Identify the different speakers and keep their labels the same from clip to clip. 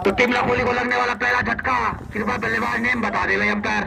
Speaker 1: तो तिमला कोहली को लगने वाला पहला झटका, कृपया बल्लेबाज नेम बता दे भाई अंपायर।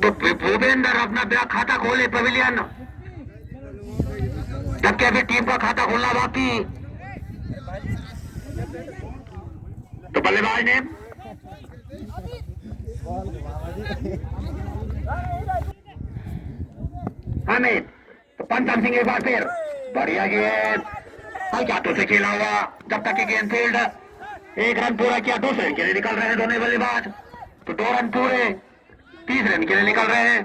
Speaker 1: तो भूपेंद्र अपना ब्याह खाता खोले पवेलियन, जबकि अभी टीम का खाता खोलना बाकी। तो बल्लेबाज नेम हामिद। तो पंचम सिंह एक बार फिर बढ़िया गेंद, हल्के हाथों से खेला हुआ, जब तक कि गेंद फील्ड। एक रन पूरा किया, दूसरे रन के लिए निकल रहे हैं दोनों बल्लेबाज। तो 2 रन पूरे, 30 रन के लिए निकल रहे हैं।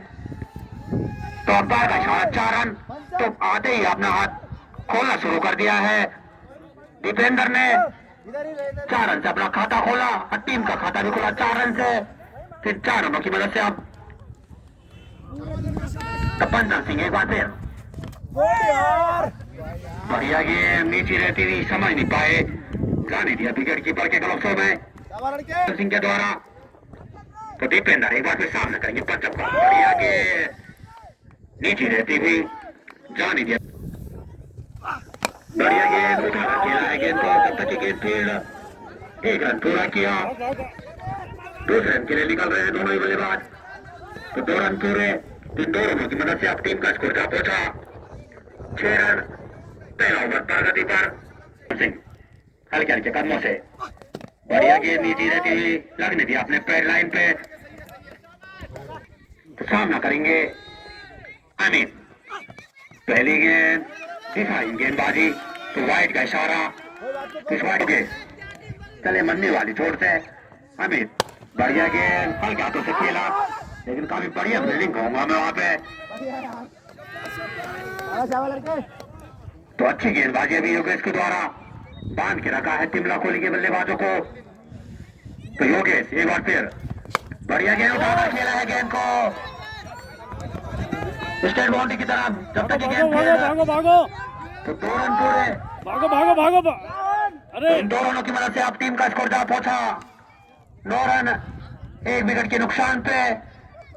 Speaker 1: तो अंपायर का इशारा 4 रन। तो आते ही अपना हाथ खोलना शुरू कर दिया है दीपेंद्र ने। 4 रन से अपना खाता खोला और टीम का खाता भी खोला 4 रन से। फिर 4 रनों की मदद से अब तो पंचम सिंह एक बार फिर बढ़िया गेंद, नीचे रहती हुई समझ नहीं पाए, जाने दिया विकेट कीपर के ग्लव्सों में सिंह के द्वारा। तो दीपेंद्र एक बार फिर सामने करेंगे पंचम का, बढ़िया गेंद, नीचे रहती हुई जाने दिया। बढ़िया गेंद, उठा खेला है गेंद को, तब तक की गेंद फील्ड। 1 रन पूरा किया, दूसरे रन के लिए निकल रहे हैं दोनों ही बल्लेबाज। तो 2 रन पूरे, इन 2 रनों की मदद से अब टीम का स्कोर जा पहुंचा 6 रन। पहला ओवर प्रगति पर सिंह हल्के हल्के कदमों से बढ़िया गेंद, नीचे रहती हुई लगने दिया अपने पैड लाइन पे। तो सामना करेंगे अमित। पहली गेंद दिखाई गेंदबाजी, तो वाइट का इशारा, इस वाइट के चले मरने वाली चोट से अमित। बढ़िया गेंद, हल्के हाथों से खेला, लेकिन काफी बढ़िया फील्डिंग कहूंगा मैं वहां पे। तो अच्छी गेंदबाजी अभी योगेश के द्वारा बांध के रखा है तिमला कोहली के बल्लेबाजों को। तो योगेश एक बार फिर बढ़िया गेंद उठाकर खेला है गेंद को स्टेट बाउंड्री की तरफ, जब तक गेंद
Speaker 2: भागो भागो,
Speaker 1: तो 2 रन पूरे,
Speaker 2: भागो भागो भागो। अरे
Speaker 1: तो इन 2 रनों की मदद से अब टीम का स्कोर जा पहुंचा 9 रन, 1 विकेट के नुकसान पे।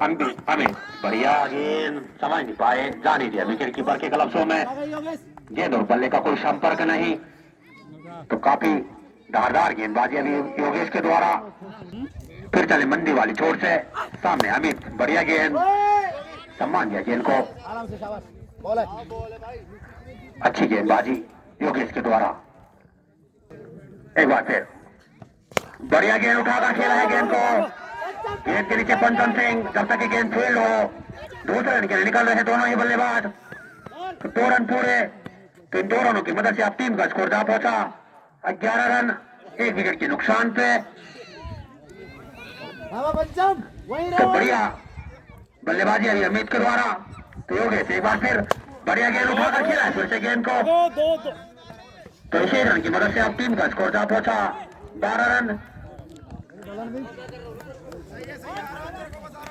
Speaker 1: अमित बढ़िया गेंद, समझ नहीं पाए, जाने दिया विकेट कीपर के ग्लव्सों में। गेंद और बल्ले का कोई संपर्क नहीं। तो काफी धारदार गेंदबाजी अभी योगेश के द्वारा। फिर चले मंदी वाली चोट से सामने अमित, बढ़िया गेंद, सम्मान दिया गेंद को, अच्छी गेंदबाजी योगेश के द्वारा। एक बार फिर बढ़िया गेंद उठाकर खेला है गेंद को, गेंद के नीचे पंचम सिंह, जब तक कि गेंद फील्ड हो, दूसरे रन के लिए निकल रहे हैं दोनों ही बल्लेबाज। तो 2 रन पूरे, तो इन 2 रनों की मदद से अब टीम का स्कोर जा पहुंचा 11 रन, 1 विकेट के नुकसान पे। तो बढ़िया बल्लेबाजी अभी अमित के द्वारा। तो योगेश एक बार फिर बढ़िया गेंद उठाकर खेला है फिर से गेंद को, तो इसी रन की मदद से अब टीम का स्कोर जा पहुंचा 12 रन।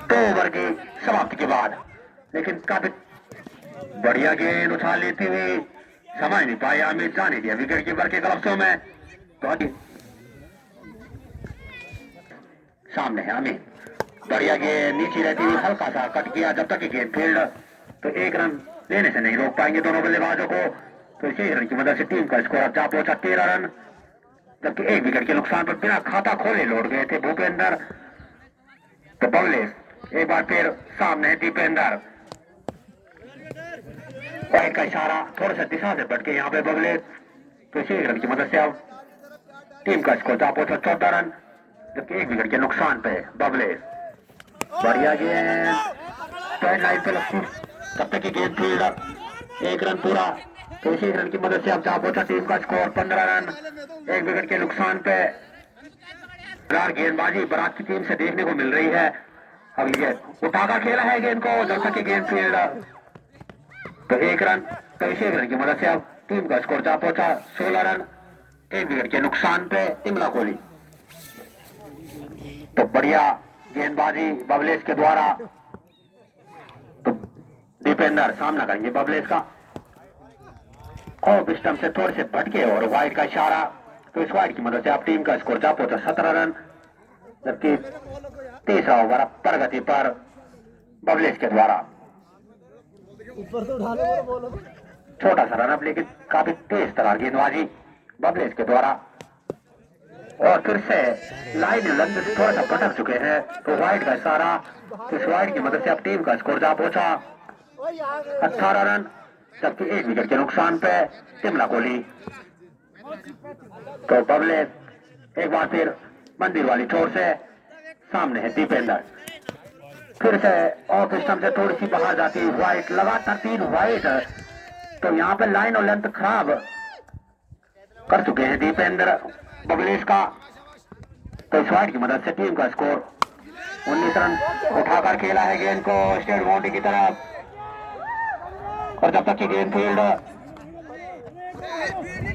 Speaker 1: 2 ओवर की समाप्ति के बाद, लेकिन काफी बढ़िया गेंद उछाल लेती हुई समझ नहीं पाया अमित, जाने दिया विकेट कीपर के ग्लव्सों में। तो सामने है अमित, बढ़िया गेंद, नीचे रहती हुई हल्का सा कट किया, जब तक कि गेंद फील्ड। तो 1 रन लेने से नहीं रोक पाएंगे दोनों बल्लेबाजों को। तो इसी रन की मदद से टीम का स्कोर अब जा पहुंचा 13 रन, जबकि 1 विकेट के नुकसान पर बिना खाता खोले लौट गए थे भूपेंद्र। तो बल्लेबाज एक बार फिर सामने है दीपेंद्र, वाइट का इशारा, थोड़ा सा दिशा से भटके यहाँ पे बगले। तो इसी रन की मदद से अब टीम का स्कोर जा पहुंचा 14 रन, जबकि 1 विकेट के नुकसान पे बबले। बढ़िया गेंद, पैड लाइन पे लगती, तब तक की गेंद फील्ड, 1 रन पूरा। तो इसी रन की मदद से अब जा पहुंचा टीम का स्कोर 15 रन, 1 विकेट के नुकसान पे। गेंदबाजी बरात की टीम से देखने को मिल रही है। अब ये उठाकर खेला है गेंद को, जब तक की गेंद फील्ड, तो 1 रन, तो इसी रन की मदद से अब टीम का स्कोर जा पहुंचा 16 रन, 1 विकेट के नुकसान पे तिमला कोहली। तो बढ़िया गेंदबाजी बबलेश के द्वारा। तो दीपेंद्र सामना करेंगे बबलेश का, ऑफ स्टंप से थोड़े से भटके और वाइड का इशारा। तो इस वाइड की मदद से अब टीम का स्कोर जा पहुंचा 17 रन, जबकि 30 ओवर प्रगति पर बबलेश के द्वारा। छोटा सा रन अप, लेकिन काफी तेज तरार गेंदबाजी बबलेस के द्वारा। और फिर से लाइन लंबे थोड़ा सा भटक चुके हैं, तो वाइड का इशारा। इस वाइड की मदद से अब टीम का स्कोर जा पहुंचा 18 रन, जबकि 1 विकेट के नुकसान पे तिमला कोहली। तो बबलेस एक बार फिर मंदिर वाली छोर से, सामने है दीपेंद्र। फिर से ऑफ स्टंप से थोड़ी सी बाहर जाती है वाइड, लगातार 3 वाइड। तो यहाँ पे लाइन और लेंथ खराब कर चुके हैं दीपेंद्र बबलेस का। तो इस वाइड की मदद से टीम का स्कोर 19 रन उठाकर खेला है गेंद को स्टेट बाउंड्री की तरफ। और जब तक की गेंद फील्ड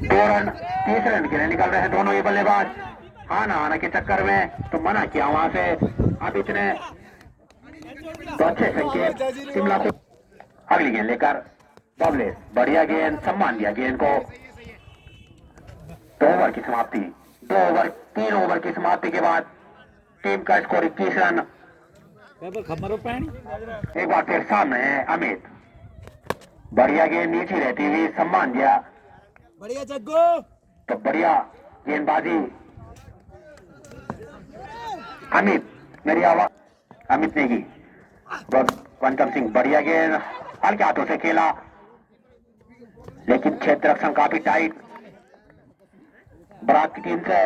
Speaker 1: 2 रन, 30 रन के लिए निकल रहे हैं दोनों ही बल्लेबाज। आना आना के चक्कर में तो मना किया वहां से अब इतने, तो अच्छे संकेत शिमला को। अगली गेंद लेकर बबलेस, बढ़िया गेंद, सम्मान दिया गेंद को। 2 ओवर की समाप्ति, 3 ओवर की समाप्ति के बाद टीम का स्कोर 21 रन। एक बार फिर सामने है अमित, बढ़िया गेंद नीचे रहती हुई सम्मान दिया,
Speaker 3: बढ़िया जग्गू।
Speaker 1: तो बढ़िया गेंदबाजी अमित, मेरी आवाज अमित ने की। पंचम सिंह बढ़िया गेंद हल्के हाथों से खेला, लेकिन क्षेत्र रक्षण काफी टाइट बरात की टीम से।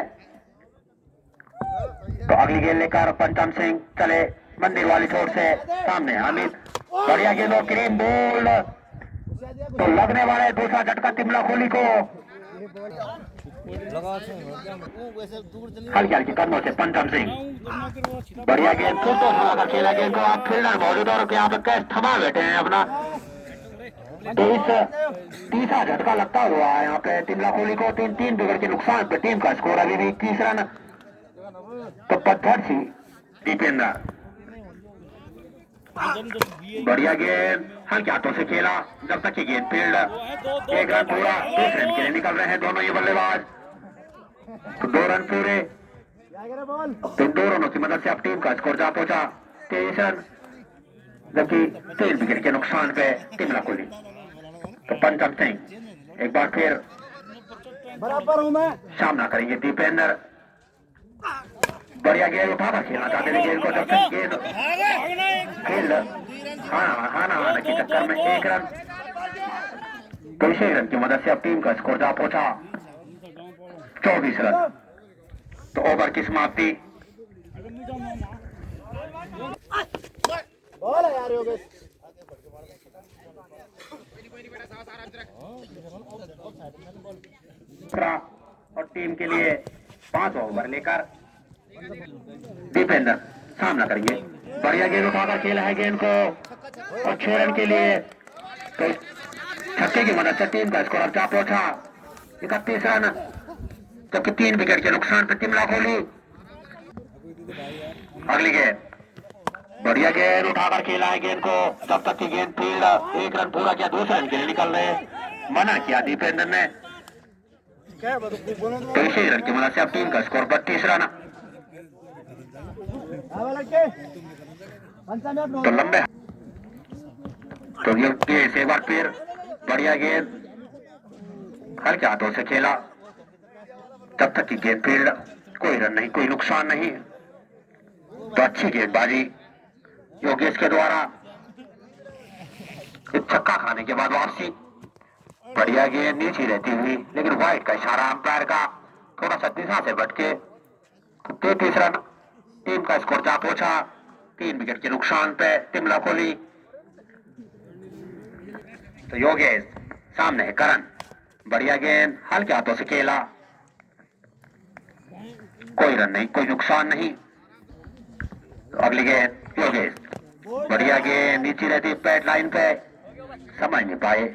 Speaker 1: तो अगली गेंद लेकर पंचम सिंह चले मंदिर वाली छोर से, सामने अमित, बढ़िया गेंद और क्रीम बोल्ड। तो लगने वाले दूसरा झटका तिमला कोहली को, हल्की हल्की कदमों से पंचम सिंह, बढ़िया गेंद फिर तो लगाकर खेला गेंद को। आप फील्डर मौजूद और यहाँ पे कैच थमा बैठे हैं अपना। तो इस तीसरा झटका लगता हुआ है यहाँ पे तिमला कोहली को। 3 विकेट के नुकसान पे टीम का स्कोर अभी भी 21 रन। तो पत्थर सी दीपेंद्र, बढ़िया गेंद हल्के हाथों से खेला, जब तक की गेंद फील्ड 1 रन पूरा, 2 रन के लिए निकल रहे हैं दोनों ये बल्लेबाज। तो 2 रन पूरे, तो 2 रनों की मदद से अब टीम का स्कोर जा पहुंचा 23 रन, जबकि 3 विकेट के नुकसान पे तिमला कोहली। तो पंचम सिंह एक बार फिर
Speaker 3: बराबर हूं मैं,
Speaker 1: सामना करेंगे दीपेंद्र, बढ़िया गेंद उठाकर खेलना चाहते थे गेंद को, जब तक गेंद फील्ड हाना के चक्कर में 1 रन। तो इस 1 रन की मदद से अब टीम का स्कोर जा पहुंचा 24 रन। तो ओवर की समाप्ति,
Speaker 3: बॉल है यार योगेश।
Speaker 1: और टीम के लिए 5 ओवर लेकर दीपेंद्र सामना करेंगे। बढ़िया गेंद उठाकर खेला है गेंद को और 6 रन के लिए। तो छक्के की मदद से टीम का स्कोर अब जा पहुंचा 31 रन, जबकि 3 विकेट के नुकसान पर तिमला कोहली। अगली गेंद, बढ़िया गेंद उठाकर खेला है गेंद को, जब तक की गेंद फील्ड 1 रन पूरा किया, 2 रन के लिए निकल रहे, मना किया दीपेंद्र ने। तो इसी रन की मदद से अब टीम का स्कोर 32 रन। तो लंबे, तो ये एक बार फिर बढ़िया गेंद हल्के हाथों से खेला, जब तक की गेंद फील्ड, कोई रन नहीं, कोई नुकसान नहीं। तो अच्छी गेंदबाजी योगेश के द्वारा, छक्का खाने के बाद वापसी, बढ़िया गेंद नीचे रहती हुई, लेकिन वाइड का इशारा अंपायर का, थोड़ा सा दिशा से भटके। 33 रन, टीम का स्कोर जा पहुंचा 3 विकेट के नुकसान पे तिमला कोहली। तो योगेश सामने है करण, बढ़िया गेंद हल्के हाथों से खेला, कोई रन नहीं, कोई नुकसान नहीं। तो अगली गेंद योगेश, बढ़िया गेंद नीचे रहती पैड लाइन पे, समझ नहीं पाए।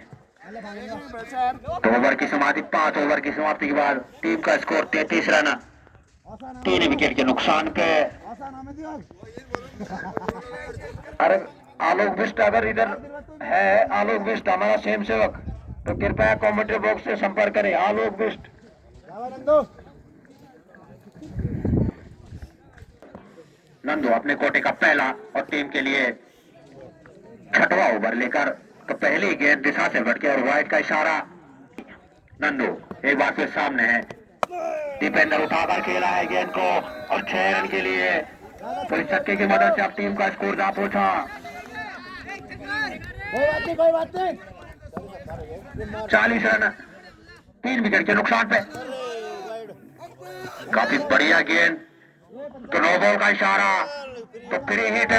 Speaker 1: तो ओवर की समाप्ति, 5 ओवर की समाप्ति के बाद टीम का स्कोर 33 रन, 3 विकेट के नुकसान पे। अरे आलोक बिष्ट अगर इधर है, आलोक बिष्ट हमारा स्वयं सेवक, तो कृपया कमेंट्री बॉक्स से संपर्क करें। आलोक बिष्ट, नंदू अपने कोटे का पहला और टीम के लिए 6वां ओवर लेकर तो पहली गेंद दिशा से भटके और वाइड का इशारा। नंदू एक बार फिर सामने है, दीपेंद्र उठाकर खेला है गेंद को और 6 रन के लिए। तो इस छक्के की मदद से अब टीम का स्कोर जा पहुंचा।
Speaker 3: कोई बात नहीं
Speaker 1: 40 रन 3 विकेट के नुकसान पे। काफी बढ़िया गेंद, तो नो बॉल का इशारा, तो फ्री हिट।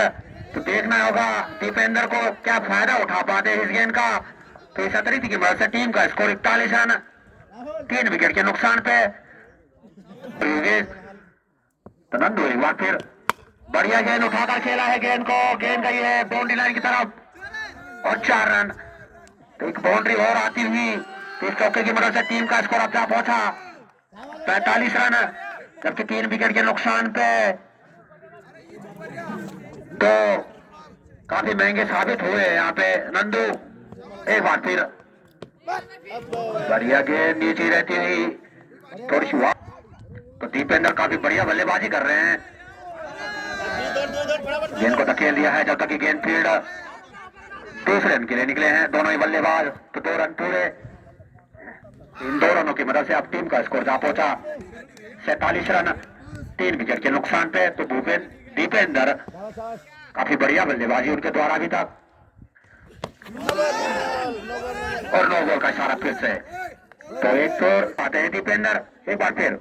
Speaker 1: तो देखना होगा दीपेंद्र को क्या फायदा उठा पाते हैं इस गेंद का। तो इस अतिरिक्त की मदद से टीम का स्कोर 41 रन 3 विकेट के नुकसान पे। तो नंदू एक बार फिर बढ़िया गेंद उठाकर खेला है गेंद को, गेंद गई है बाउंड्री लाइन की तरफ और 4 रन। तो एक बाउंड्री और आती हुई, तो इस चौके की मदद से टीम का स्कोर अब जा पहुंचा 45 रन, जबकि 3 विकेट के नुकसान पे। तो काफी महंगे साबित हुए यहाँ पे नंदू। एक बार फिर बढ़िया गेंद नीचे रहती हुई थोड़ी सी वाक। तो दीपेंद्र काफी बढ़िया बल्लेबाजी कर रहे हैं, गेंद को धकेल दिया है जब तक कि गेंद फील्ड। दूसरे रन के लिए निकले हैं दोनों ही बल्लेबाज। तो 2 रन पूरे, इन 2 रनों की मदद से अब टीम का स्कोर जा पहुंचा 47 रन 3 विकेट के नुकसान पे। तो दीपेंद्र काफी बढ़िया बल्लेबाजी उनके द्वारा अभी तक। और नो बॉल का इशारा फिर से। तो एक चोर आते हैं दीपेंद्र, एक बार फिर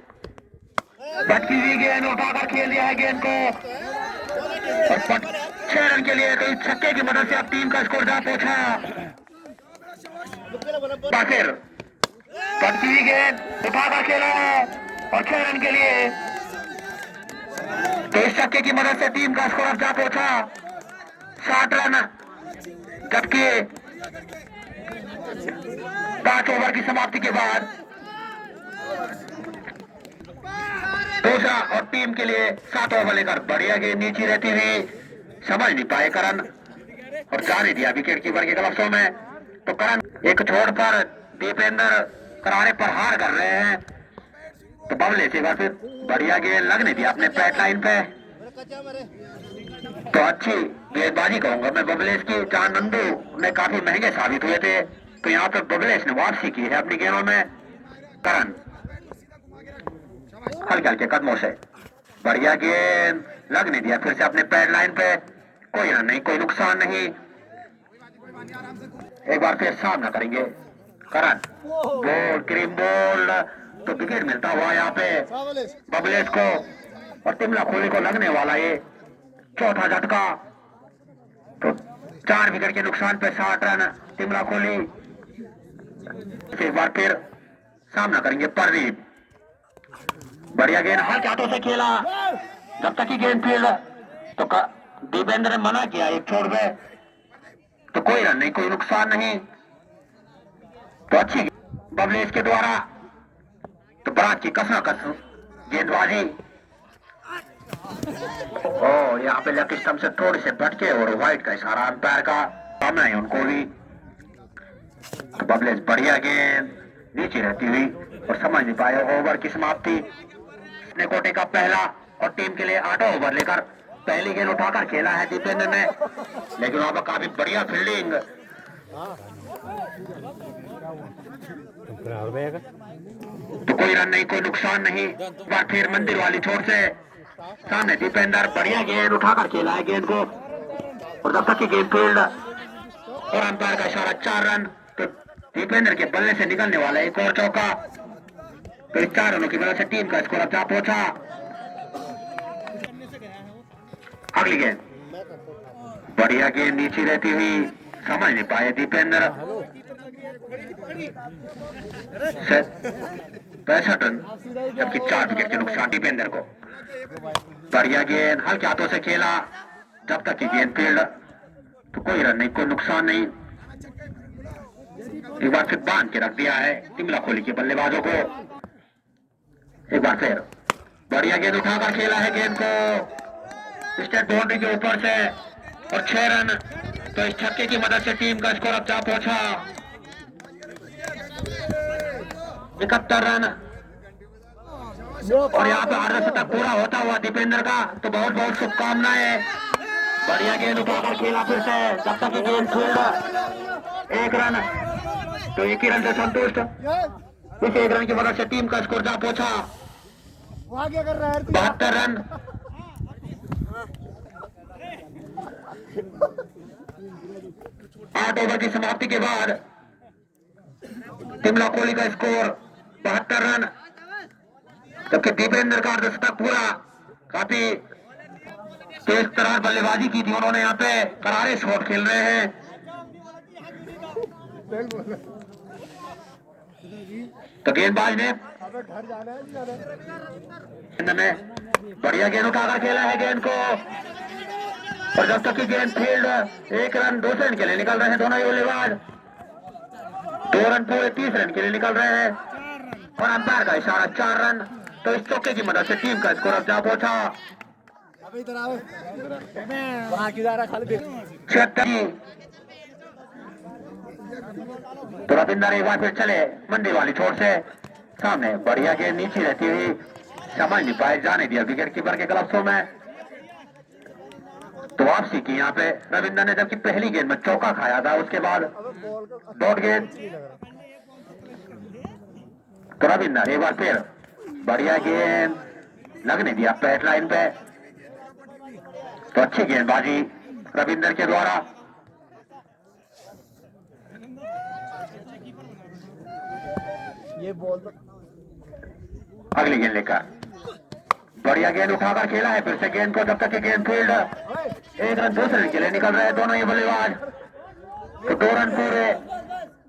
Speaker 1: भटकी हुई गेंद उठाकर खेल दिया है गेंद को और 6 रन के लिए। तो इस छक्के की मदद से अब टीम का स्कोर जा पहुंचा। फिर भटकी हुई गेंद उठाकर खेला है और 6 रन के लिए। तो इस छक्के की मदद से टीम का स्कोर अब जा पहुंचा 60 रन, जबकि 5 ओवर की समाप्ति के बाद दूसरा और टीम के लिए 7 ओवर लेकर बढ़िया गेंद नीचे रहती हुई समझ नहीं पाए करण और जाने दिया विकेट कीपर के ग्लव्सों में। तो करण एक छोड़कर दीपेंद्र करारे पर हार कर रहे हैं। तो बबले से बार फिर बढ़िया गेंद लगने दिया अपने पैट लाइन पे। तो अच्छी गेंदबाजी कहूंगा मैं बबलेश की, जहां नंदू ने काफी महंगे साबित हुए थे। तो यहाँ पर बबलेश ने वापसी की है अपनी गेंदों में। करण हल्के हल्के कदमों से बढ़िया गेंद लगने दिया फिर से अपने पैड लाइन पे। कोई रन नहीं, कोई नुकसान नहीं। एक बार फिर सामना करेंगे करण, बॉल क्रीम बॉल। तो विकेट मिलता हुआ यहाँ पे बबलेश को और तिमला खोली को लगने वाला ये चौथा झटका। तो 4 विकेट के नुकसान पे 60 रन तिमला खोली। एक बार फिर सामना करेंगे प्रदीप, बढ़िया गेंद हल्के हाथों से खेला जब तक की गेंद फील्ड। तो दीपेंद्र ने मना किया एक छोड़ पे। तो कोई रन नहीं, कोई नुकसान नहीं। तो अच्छी बबलेश के द्वारा तो बरात की कसम गेंदबाजी। ओ यहाँ पे लेफ्ट स्टंप से थोड़ी से भटके और वाइड का इशारा अंपायर का, सामना है उनको भी। तो बबलेश बढ़िया गेंद नीचे रहती हुई और समझ नहीं पाए ओवर की समाप्ति। इसने कोटे का पहला और टीम के लिए 8 ओवर लेकर पहली गेंद उठाकर खेला है दीपेंद्र ने, लेकिन वहां पर काफी बढ़िया फील्डिंग। तो कोई रन नहीं, कोई नुकसान नहीं। बार फिर मंदिर वाली छोर से सामने दीपेंद्र बढ़िया गेंद उठाकर खेला है गेंद को और जब तक की गेंद फील्ड और अंपायर का इशारा 4 रन। तो दीपेंद्र के बल्ले से निकलने वाला एक और चौका। तो 4 रनों की वजह से टीम का स्कोर अब जा पहुंचा। अगली गेंद बढ़िया गेंद नीचे रहती हुई समझ नहीं पाए दीपेंद्र। 65 रन जबकि 4 विकेट के नुकसान दीपेंद्र को। बढ़िया गेंद हल्के हाथों से खेला जब तक की गेंद फील्ड। तो कोई रन नहीं, कोई नुकसान नहीं। एक बार फिर बांध के रख दिया है तिमला खोली के बल्लेबाजों को। एक बार फिर बढ़िया गेंद उठाकर खेला है गेंद को स्टेट बाउंड्री के ऊपर से और 6 रन। तो इस छक्के की मदद से टीम का स्कोर अब जा पहुंचा 71 रन। और यहाँ पे अर्धशतक पूरा होता हुआ दीपेंद्र का। तो बहुत बहुत शुभकामनाएं। बढ़िया गेंद उठाकर खेला फिर से जब तक की गेंद फील्ड एक रन। तो एक ही रन से संतुष्ट। इस एक रन की मदद से टीम का स्कोर जा पहुंचा
Speaker 3: वहाँ क्या कर रहा है
Speaker 1: 72 रन। आठ ओवर की समाप्ति के बाद तिमला कोहली का स्कोर 72 रन, जबकि दीपेंद्र का अर्धशतक पूरा। काफी तेज तरार बल्लेबाजी की थी उन्होंने, यहाँ पे करारे शॉट खेल रहे हैं। तो गेंदबाज ने
Speaker 3: घर जाना है
Speaker 1: बढ़िया गेंद उठाकर खेला है गेंद को, और जब तक की गेंद फील्ड, एक रन दूसरे रन के लिए निकल रहे हैं दोनों ही बल्लेबाज। 2 रन पूरे 30 रन के लिए निकल रहे हैं, और अंपायर का इशारा 4 रन। तो इस चौके की मदद से टीम का स्कोर अब जा पहुंचा
Speaker 3: वहाँ की जा रहा खाली
Speaker 1: 76। तो रविंदर एक बार फिर चले मंडी वाली छोर से सामने, बढ़िया गेंद नीचे रहती हुई समझ नहीं पाए, जाने दिया विकेट कीपर के ग्लव्सों में। तो वापसी की यहाँ पे रविंदर ने, जबकि पहली गेंद में चौका खाया था, उसके बाद डॉट गेंद। तो रविंदर एक बार फिर बढ़िया गेंद लगने दिया पैट लाइन पे। तो अच्छी गेंदबाजी रविंदर के द्वारा।
Speaker 3: ये बॉल
Speaker 1: अगली गेंद लेकर बढ़िया गेंद उठाकर खेला है फिर से गेंद को, जब तक कि गेंद फील्ड, एक रन दूसरे रन के लिए निकल रहे हैं दोनों ही बल्लेबाज। तो 2 रन पूरे,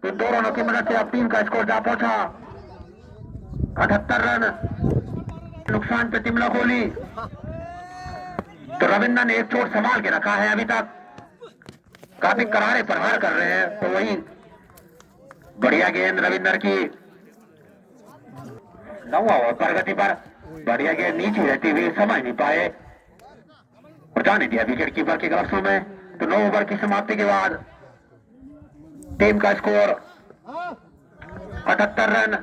Speaker 1: तो 2 रनों की मदद से अब टीम का स्कोर जा पहुंचा 78 रन। नुकसान पे तिमला कोहली। तो रविंदर ने एक चोट संभाल के रखा है अभी तक, काफी करारे प्रहार कर रहे हैं। तो वही बढ़िया गेंद रविंदर की, 9वां ओवर प्रगति पर बढ़िया गेंद नीचे रहती हुई समझ नहीं पाए और जाने दिया विकेट कीपर के ग्लव्सों में। तो 9 ओवर की समाप्ति के बाद टीम का स्कोर 78 रन,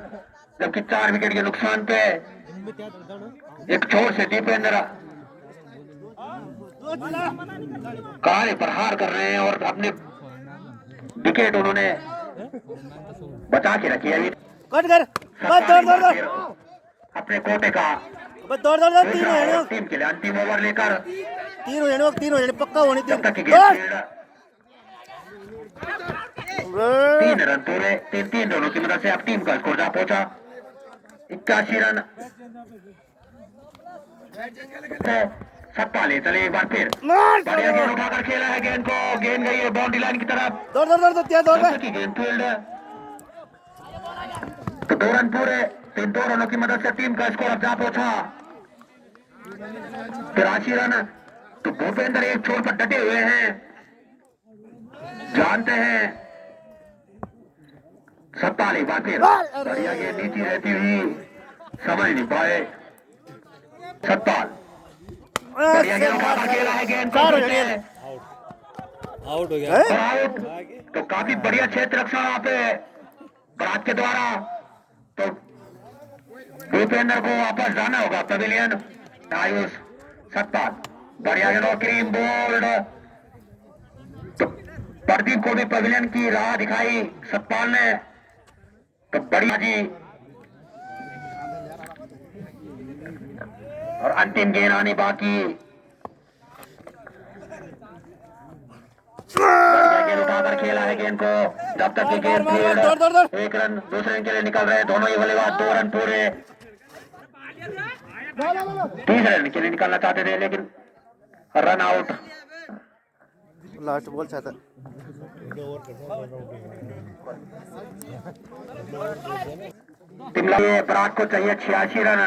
Speaker 1: जबकि 4 विकेट के नुकसान पे एक छोर से दीपेंद्र कार्य प्रहार कर रहे हैं और अपने विकेट उन्होंने बचा के रखी है।
Speaker 3: कट कर बस दौड़
Speaker 1: अपने कोटे का
Speaker 3: बस दौड़ तीन हो जाने
Speaker 1: टीम के लिए अंतिम ओवर लेकर
Speaker 3: 3 हो जाने पक्का होनी
Speaker 1: जब तक की
Speaker 3: दौड़।
Speaker 1: गेंद फील्ड 3 रन पूरे, 3 दोनों की मदद से अब टीम का स्कोर जा पहुंचा 81 रन। सत्ता ले चले एक बार फिर, बढ़िया गेंद उठाकर खेला है गेंद को, गेंद गई है बाउंड्री लाइन की तरफ।
Speaker 3: दौड़
Speaker 1: की गेंद फील्ड, तो 2 रन पूरे, 2 रनों की मदद से टीम का स्कोर अब जा पहुंचा 83 रन। तो भूपेंद्र एक छोर पर डटे हुए हैं, जानते हैं सत्ता एक बार फिर, बढ़िया गेंद नीचे रहती हुई समझ नहीं पाए सत्ता, बढ़िया गेंद उठाकर खेला है गेंद को,
Speaker 2: आउट हो गया।
Speaker 1: आउट। तो काफी बढ़िया क्षेत्र रक्षा वहां पे बरात के द्वारा। तो भूपेंद्र को वापस जाना होगा पवेलियन। आयुष सत्पाल, बढ़िया गेंद, क्रीम बोल्ड। तो प्रदीप को भी पवेलियन की राह दिखाई सत्पाल ने। तो बढ़िया जी, और अंतिम गेंद आनी बाकी, गेंद उठाकर खेला है गेंद को, जब तक की गेंद फील्ड, 1 रन दूसरे रन के लिए निकल रहे हैं दोनों ही बल्लेबाज। 2 रन पूरे, 30 रन के लिए निकलना चाहते थे लेकिन रन आउट।
Speaker 3: लास्ट बॉल चाहता
Speaker 1: तिमला बरात को चाहिए 86 रन।